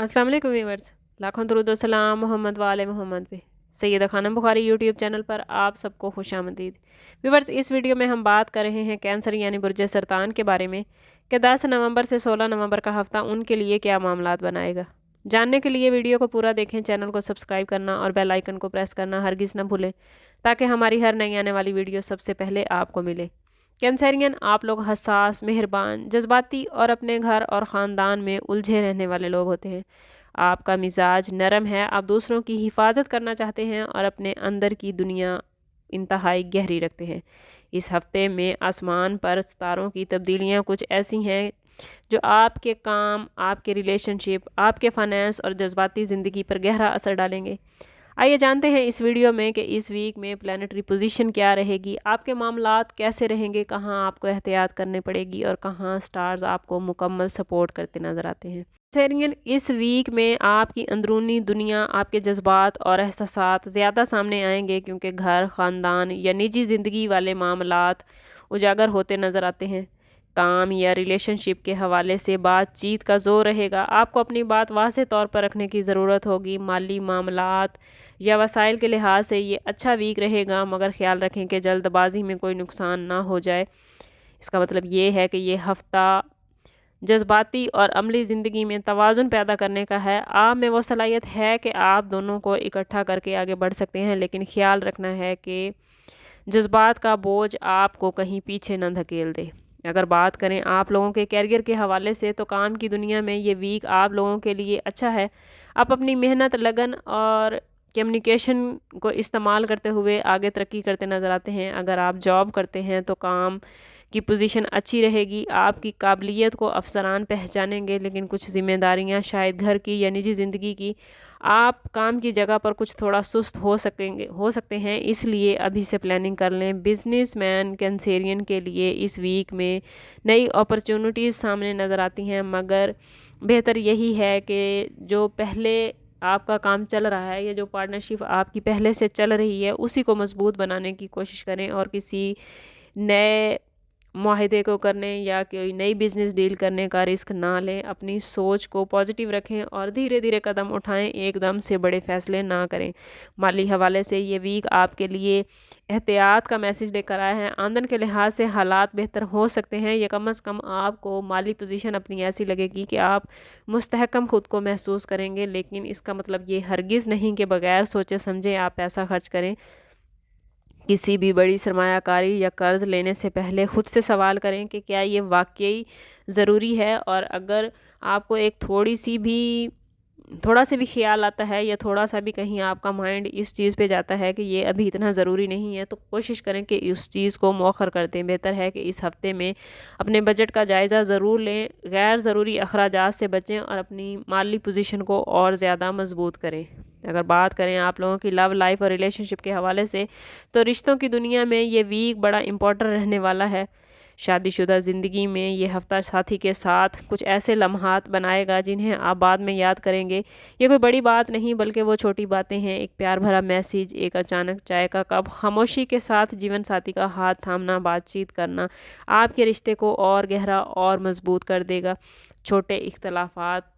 अस्सलाम वालेकुम व्यूअर्स, लाखों दरूद व सलाम मोहम्मद वाले मोहम्मद पे। सैयदा खानम बुखारी यूट्यूब चैनल पर आप सबको खुशामदीद। व्यूअर्स, इस वीडियो में हम बात कर रहे हैं कैंसर यानी बुर्ज सरतान के बारे में कि 10 नवंबर से 16 नवंबर का हफ्ता उनके लिए क्या मामलात बनाएगा। जानने के लिए वीडियो को पूरा देखें, चैनल को सब्सक्राइब करना और बेल आइकन को प्रेस करना हरगिज़ न भूलें ताकि हमारी हर नई आने वाली वीडियो सबसे पहले आपको मिले। कैंसरियन, आप लोग हसास, मेहरबान, जज्बाती और अपने घर और ख़ानदान में उलझे रहने वाले लोग होते हैं। आपका मिजाज नरम है, आप दूसरों की हिफाजत करना चाहते हैं और अपने अंदर की दुनिया इंतहाई गहरी रखते हैं। इस हफ्ते में आसमान पर सितारों की तब्दीलियां कुछ ऐसी हैं जो आपके काम, आपके रिलेशनशिप, आपके फाइनेंस और जज्बाती ज़िंदगी पर गहरा असर डालेंगे। आइए जानते हैं इस वीडियो में कि इस वीक में प्लानिटरी पोजीशन क्या रहेगी, आपके मामलात कैसे रहेंगे, कहाँ आपको एहतियात करनी पड़ेगी और कहाँ स्टार्स आपको मुकम्मल सपोर्ट करते नज़र आते हैं। सेरियन, इस वीक में आपकी अंदरूनी दुनिया, आपके जज्बात और एहसासात ज़्यादा सामने आएंगे क्योंकि घर, ख़ानदान या निजी ज़िंदगी वाले मामलात उजागर होते नज़र आते हैं। काम या रिलेशनशिप के हवाले से बातचीत का जोर रहेगा। आपको अपनी बात वाज़ेह तौर पर रखने की ज़रूरत होगी। माली मामलात या वसाइल के लिहाज से ये अच्छा वीक रहेगा, मगर ख़्याल रखें कि जल्दबाजी में कोई नुकसान ना हो जाए। इसका मतलब ये है कि ये हफ़्ता जज्बाती और अमली ज़िंदगी में तवाज़ुन पैदा करने का है। आप में वो सलाहियत है कि आप दोनों को इकट्ठा करके आगे बढ़ सकते हैं, लेकिन ख़्याल रखना है कि जज्बात का बोझ आपको कहीं पीछे न धकेल दे। अगर बात करें आप लोगों के कैरियर के हवाले से, तो काम की दुनिया में ये वीक आप लोगों के लिए अच्छा है। आप अपनी मेहनत, लगन और कम्युनिकेशन को इस्तेमाल करते हुए आगे तरक्की करते नज़र आते हैं। अगर आप जॉब करते हैं तो काम की पोजीशन अच्छी रहेगी। आपकी काबिलियत को अफसरान पहचानेंगे, लेकिन कुछ ज़िम्मेदारियां शायद घर की या निजी ज़िंदगी की, आप काम की जगह पर कुछ थोड़ा सुस्त हो सकते हैं, इसलिए अभी से प्लानिंग कर लें। बिजनेसमैन कैंसेरियन के लिए इस वीक में नई अपॉर्चुनिटीज़ सामने नज़र आती हैं, मगर बेहतर यही है कि जो पहले आपका काम चल रहा है या जो पार्टनरशिप आपकी पहले से चल रही है उसी को मजबूत बनाने की कोशिश करें और किसी नए मुआहदे को करने या कोई नई बिज़नेस डील करने का रिस्क ना लें। अपनी सोच को पॉजिटिव रखें और धीरे धीरे कदम उठाएं, एकदम से बड़े फ़ैसले ना करें। माली हवाले से ये वीक आपके लिए एहतियात का मैसेज लेकर आया है। आमदन के लिहाज से हालात बेहतर हो सकते हैं, या कम अज़ कम आपको माली पोजीशन अपनी ऐसी लगेगी कि आप मुस्तहकम खुद को महसूस करेंगे, लेकिन इसका मतलब ये हरगिज़ नहीं कि बग़ैर सोचे समझे आप पैसा खर्च करें। किसी भी बड़ी सरमायाकारी या कर्ज़ लेने से पहले ख़ुद से सवाल करें कि क्या ये वाकई ज़रूरी है, और अगर आपको एक थोड़ा सा भी ख्याल आता है या थोड़ा सा भी कहीं आपका माइंड इस चीज़ पे जाता है कि ये अभी इतना ज़रूरी नहीं है, तो कोशिश करें कि उस चीज़ को मौखर कर दें। बेहतर है कि इस हफ़्ते में अपने बजट का जायज़ा ज़रूर लें, गैर ज़रूरी अखराजात से बचें और अपनी माली पोजीशन को और ज़्यादा मजबूत करें। अगर बात करें आप लोगों की लव लाइफ और रिलेशनशिप के हवाले से, तो रिश्तों की दुनिया में ये वीक बड़ा इम्पोर्टेंट रहने वाला है। शादीशुदा ज़िंदगी में ये हफ़्ता साथी के साथ कुछ ऐसे लम्हात बनाएगा जिन्हें आप बाद में याद करेंगे। ये कोई बड़ी बात नहीं, बल्कि वो छोटी बातें हैं। एक प्यार भरा मैसेज, एक अचानक चाय का कप, खामोशी के साथ जीवन साथी का हाथ थामना, बातचीत करना आपके रिश्ते को और गहरा और मजबूत कर देगा। छोटे इख्तलाफात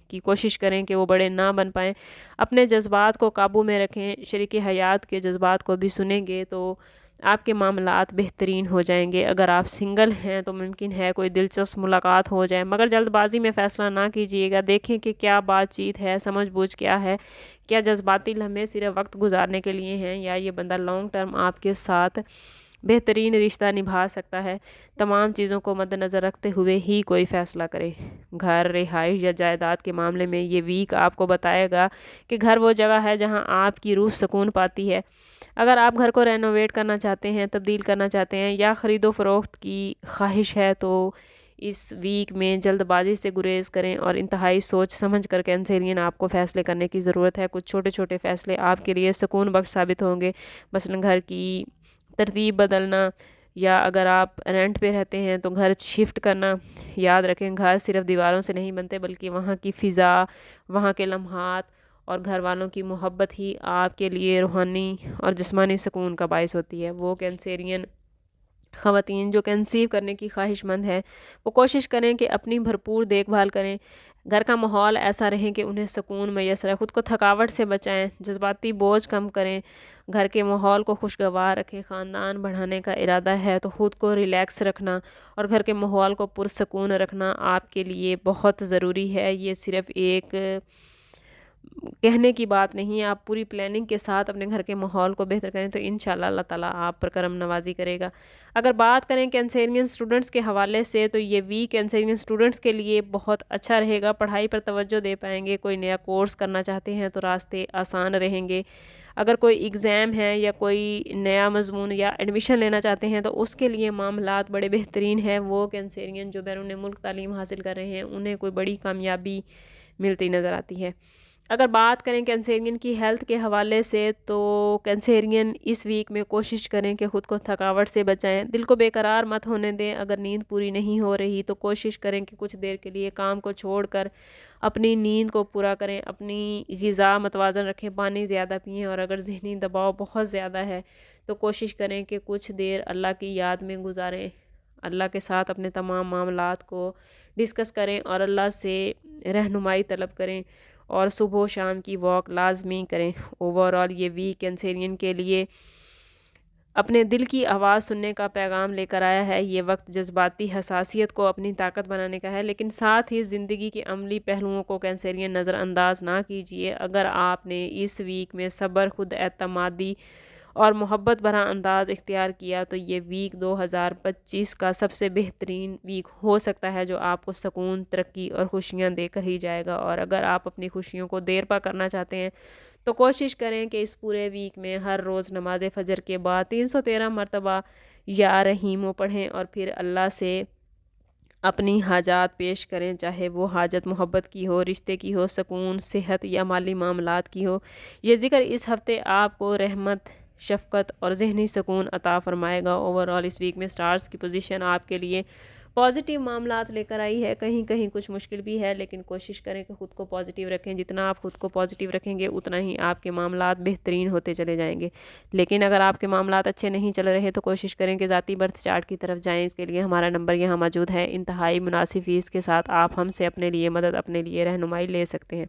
की कोशिश करें कि वो बड़े ना बन पाएँ। अपने जज्बात को काबू में रखें। शरीके हयात के जज्बात को भी सुनेंगे तो आपके मामलात बेहतरीन हो जाएंगे। अगर आप सिंगल हैं तो मुमकिन है कोई दिलचस्प मुलाकात हो जाए, मगर जल्दबाजी में फ़ैसला ना कीजिएगा। देखें कि क्या बातचीत है, समझ-बूझ क्या है, क्या जज्बाती लम्हे सिर्फ वक्त गुजारने के लिए हैं या ये बंदा लॉन्ग टर्म आपके साथ बेहतरीन रिश्ता निभा सकता है। तमाम चीज़ों को मद्देनज़र रखते हुए ही कोई फ़ैसला करें। घर, रिहाइश या जायदाद के मामले में ये वीक आपको बताएगा कि घर वो जगह है जहां आपकी रूह सुकून पाती है। अगर आप घर को रेनोवेट करना चाहते हैं, तब्दील करना चाहते हैं या ख़रीदो फ़रोख्त की ख्वाहिश है, तो इस वीक में जल्दबाजी से गुरेज करें और इंतहाई सोच समझ कर कैंसेरियन आपको फ़ैसले करने की ज़रूरत है। कुछ छोटे छोटे फ़ैसले आपके लिए सुकून बख्श साबित होंगे, मसलन घर की तरतीब बदलना, या अगर आप रेंट पे रहते हैं तो घर शिफ्ट करना। याद रखें, घर सिर्फ दीवारों से नहीं बनते, बल्कि वहाँ की फ़िज़ा, वहाँ के लम्हात और घर वालों की मोहब्बत ही आपके लिए रूहानी और जिस्मानी सुकून का बायस होती है। वो कैंसेरियन ख़वातीन जो कंसीव करने की ख्वाहिशमंद हैं, वो कोशिश करें कि अपनी भरपूर देखभाल करें। گھر کا ماحول ایسا رہے کہ انہیں سکون میسر ہے۔ خود کو تھکاوٹ سے بچائیں، جذباتی بوجھ کم کریں، گھر کے ماحول کو خوشگوار رکھیں۔ خاندان بڑھانے کا ارادہ ہے تو خود کو ریلیکس رکھنا اور گھر کے ماحول کو پرسکون رکھنا آپ کے لیے بہت ضروری ہے۔ یہ صرف ایک کہنے کی بات نہیں ہے، آپ پوری پلاننگ کے ساتھ اپنے گھر کے ماحول کو بہتر کریں تو انشاءاللہ اللہ تعالیٰ آپ پر کرم نوازی کرے گا۔ اگر بات کریں کینسرین اسٹوڈنٹس کے حوالے سے تو یہ ویک کینسرین اسٹوڈنٹس کے لیے بہت اچھا رہے گا، پڑھائی پر توجہ دے پائیں گے، کوئی نیا کورس کرنا چاہتے ہیں تو راستے آسان رہیں گے۔ اگر کوئی ایگزام ہے یا کوئی نیا مضمون یا ایڈمیشن لینا چاہتے ہیں تو اس کے لیے معاملات بڑے بہترین ہیں۔ وہ کینسرین جو بیرون ملک تعلیم حاصل کر رہے ہیں انہیں کوئی بڑی کامیابی ملتی نظر آتی ہے۔ اگر بات کریں کینسرین کی ہیلتھ کے حوالے سے تو کینسرین اس ویک میں کوشش کریں کہ خود کو تھکاوٹ سے بچائیں، دل کو بے قرار مت ہونے دیں۔ اگر نیند پوری نہیں ہو رہی تو کوشش کریں کہ کچھ دیر کے لیے کام کو چھوڑ کر اپنی نیند کو پورا کریں، اپنی غذا متوازن رکھیں، پانی زیادہ پئیں، اور اگر ذہنی دباؤ بہت زیادہ ہے تو کوشش کریں کہ کچھ دیر اللہ کی یاد میں گزاریں، اللہ کے ساتھ اپنے تمام معاملات کو ڈسکس کریں اور اللہ سے رہنمائی طلب کریں، اور صبح و شام کی واک لازمی کریں۔ اوورآل یہ ویک کینسرین کے لیے اپنے دل کی آواز سننے کا پیغام لے کر آیا ہے۔ یہ وقت جذباتی حساسیت کو اپنی طاقت بنانے کا ہے، لیکن ساتھ ہی زندگی کے عملی پہلوؤں کو کینسرین نظر انداز نہ کیجیے۔ اگر آپ نے اس ویک میں صبر، خود اعتمادی اور محبت بھرا انداز اختیار کیا تو یہ ویک 2025 کا سب سے بہترین ویک ہو سکتا ہے جو آپ کو سکون، ترقی اور خوشیاں دے کر ہی جائے گا۔ اور اگر آپ اپنی خوشیوں کو دیر پا کرنا چاہتے ہیں تو کوشش کریں کہ اس پورے ویک میں ہر روز نماز فجر کے بعد 313 مرتبہ یا رحیمو پڑھیں اور پھر اللہ سے اپنی حاجات پیش کریں، چاہے وہ حاجت محبت کی ہو، رشتے کی ہو، سکون، صحت یا مالی معاملات کی ہو۔ یہ ذکر اس ہفتے آپ کو رحمت، شفقت اور ذہنی سکون عطا فرمائے گا۔ اوورآل اس ویک میں سٹارز کی پوزیشن آپ کے لیے پازیٹیو معاملات لے کر آئی ہے، کہیں کہیں کچھ مشکل بھی ہے، لیکن کوشش کریں کہ خود کو پازیٹیو رکھیں۔ جتنا آپ خود کو پازیٹیو رکھیں گے اتنا ہی آپ کے معاملات بہترین ہوتے چلے جائیں گے۔ لیکن اگر آپ کے معاملات اچھے نہیں چل رہے تو کوشش کریں کہ ذاتی برتھ چارٹ کی طرف جائیں۔ اس کے لیے ہمارا نمبر یہاں موجود ہے، انتہائی مناسب فیس کے ساتھ آپ ہم سے اپنے لیے مدد، اپنے لیے رہنمائی لے سکتے ہیں۔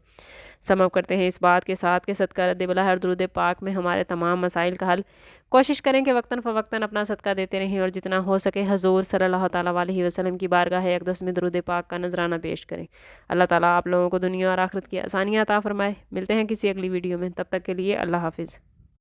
سم اپ کرتے ہیں اس بات کے ساتھ کہ صدقہ رد بلا ہر درود پاک میں ہمارے تمام مسائل کا حل۔ کوشش کریں کہ وقتاً فوقتاً اپنا صدقہ دیتے رہیں اور جتنا ہو سکے حضور صلی اللہ تعالیٰ علیہ وسلم کی بارگاہ اقدس میں درود پاک کا نذرانہ پیش کریں۔ اللہ تعالیٰ آپ لوگوں کو دنیا اور آخرت کی آسانیاں عطا فرمائے۔ ملتے ہیں کسی اگلی ویڈیو میں، تب تک کے لیے اللہ حافظ۔